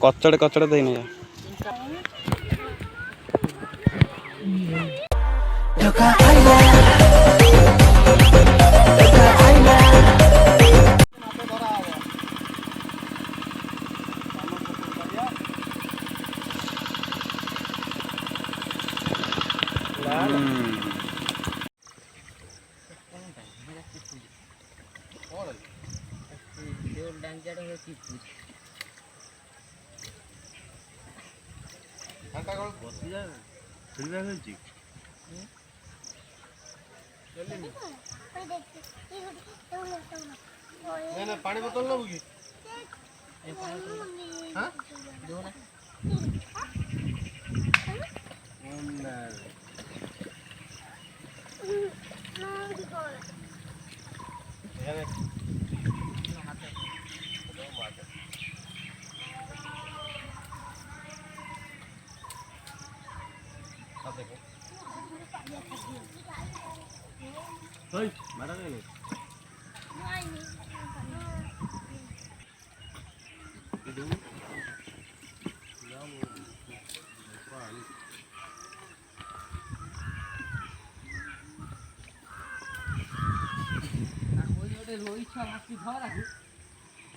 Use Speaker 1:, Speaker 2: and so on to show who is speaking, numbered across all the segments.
Speaker 1: कचड़े कचड़े दे नहीं
Speaker 2: पानी बोतल लो की हां दो ना मारा नहीं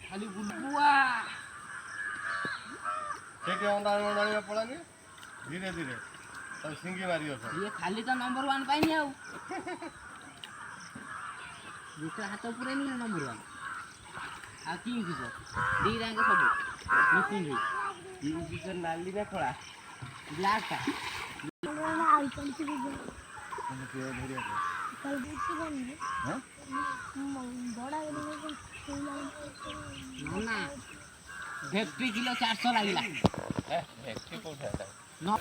Speaker 2: खाली बुआ ठीक है अंडा पड़ानी धीरे धीरे तब सिंगी मारी हो ये खाली तो नंबर 1 पाइनी आउ दूसरा हाथ पूरे नहीं नंबर 1 आ किंग फिशर डी रैंक सब मिसिंग है किंग फिशर नाली ना खड़ा ब्लैक का आई चलती है हम के धरिया कल दूसरी बन है बड़ा ना 50 किलो 400 लागिला है 50 को उठाता नो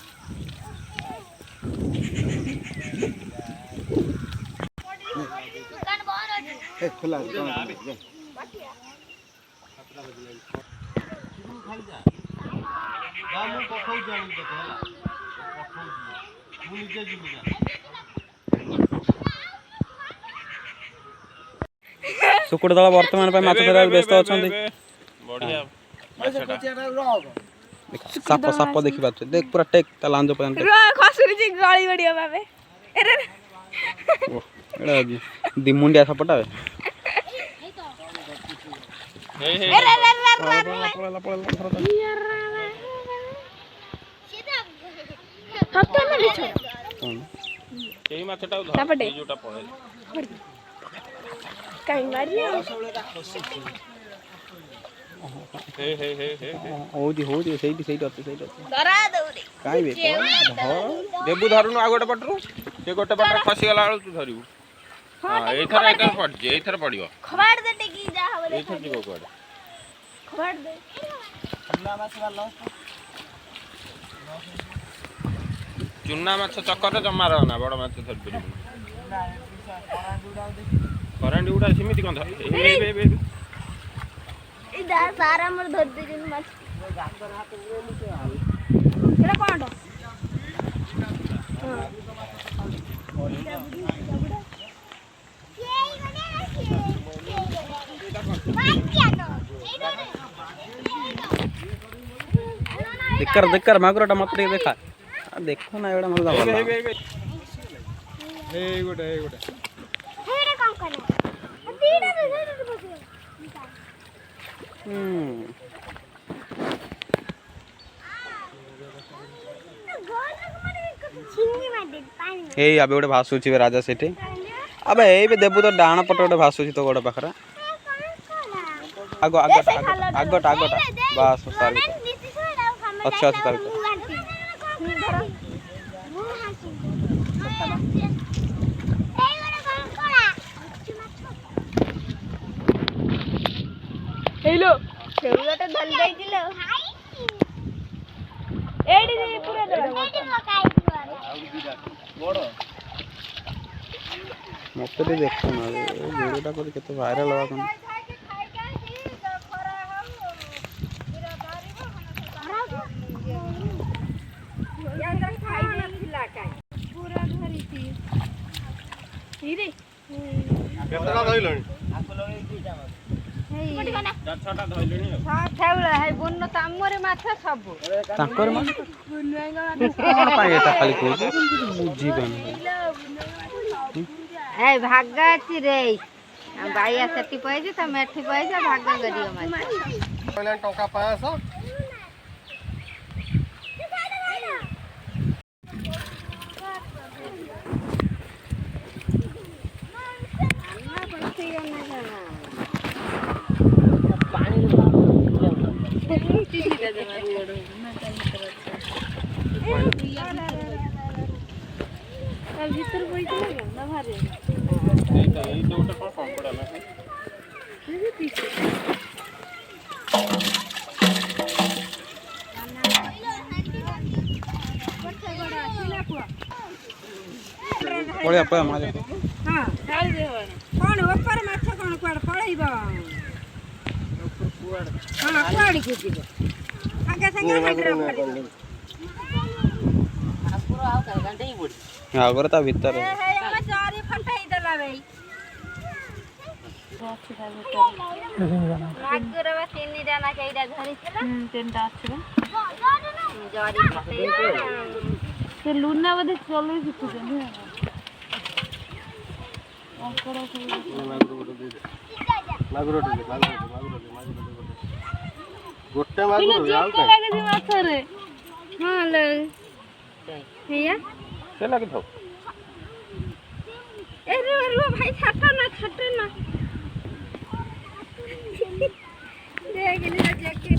Speaker 2: दुकान बाहर है खुला बाटिया खतरा बजले शुरू खाली जा गामु पखौ जानी देखो हला पखौ मु निजे जिमु जा
Speaker 1: सुकुड़ दल वर्तमान पे माछ धरा व्यस्त अछंती
Speaker 2: बढ़िया
Speaker 1: साप साप देखि बात देख पूरा टेक ता लांजो पयन
Speaker 3: रो खसुरी जी गली बढ़िया बाबे अरे
Speaker 1: एड़ा दिमुंडिया सापटा
Speaker 2: हे हे
Speaker 1: पळला
Speaker 3: सीधा हफ्ता में बिछो
Speaker 2: केई माछटा धर जोटा पळे
Speaker 3: काई मारिया
Speaker 2: हे हे हे हे
Speaker 1: होदी सेठी
Speaker 3: डरा दौरे
Speaker 1: काई बे
Speaker 2: देबु धरुनु आ गोटे पटरू से गोटे पटर खसी गला तू धरिबु हां एथर एकर पड़ जे एथर पड़ियो
Speaker 3: खबाड़ दे टेकी जा हवले
Speaker 2: एथर जीवो कोड
Speaker 3: खबाड़ दे
Speaker 2: चुन्ना माछ वाला चुन्ना माछ चक्कर जमा रहना बड़ माछ धर परिबु करंट उडा सिमिति कोन धर ए
Speaker 3: इदा सारा मोर धर दे जिन माछ एटा कोन डो
Speaker 1: देख मागुरटा मत देखा देखो ना एड़ा मोर दावा
Speaker 2: ए गोटे
Speaker 3: हेडे काम करना तीन दे बस
Speaker 1: हे अबे गोटे भासुची राजा सेठी अबे ए बे देबु तो डाण पट गोटे भासुची तो गोटे पाखरा आगो आगोटा बस सारी अच्छा तार
Speaker 3: हेलो खेलटा धल दे दिलो एडी दे पूरा दे
Speaker 2: बड़
Speaker 1: मत देखो ना वीडियोटा कर केते वायरल होगा कोन
Speaker 3: पूरा धरी थी हीरे
Speaker 2: केतना धइलणी
Speaker 3: आको लगे दीटा
Speaker 1: ତାଙ୍କର ମାନେ କଣ ପାଇଁ ଏଟା ଖାଲି କହୁଛି ବୁଝିପାରୁନି।
Speaker 4: ଭାଗ ଅଛି ରେ ବାଇଆ ସେଠି ପଇଛି ତମେ ଏଠି ପଇଛ ଭାଗ କରିବ ମାଛ।
Speaker 5: ଟଙ୍କା 500
Speaker 4: ଭିତରୁ ପଇଛି ନା ଭାରି
Speaker 1: ପଳେଇବା ପଳେଇବା ମାଛ
Speaker 4: କଣ ଉପରେ ମାଛ କଣ କୁଆଡେ ପଳେଇବ କୁଆଡିକୁ ଯିବ ସାଙ୍ଗେ ସାଙ୍ଗେ
Speaker 1: ଆଗରେ ତା ଭିତରେ
Speaker 4: ମାଗୁର ବା 3ଟା ନା କେଇଟା ଧରିଥିଲା 3ଟା ଅଛି ସେ ଲୁନା ବୋଧେ ଚଲେଇ ଶିଖୁଛନ୍ତି
Speaker 5: ଗୋଟେ ମାଛରେ
Speaker 4: ହଁ
Speaker 1: ସେ ଲାଗିଥାଉ
Speaker 4: ଭାଇ ଛାଟ ନା ଦେଖିଲି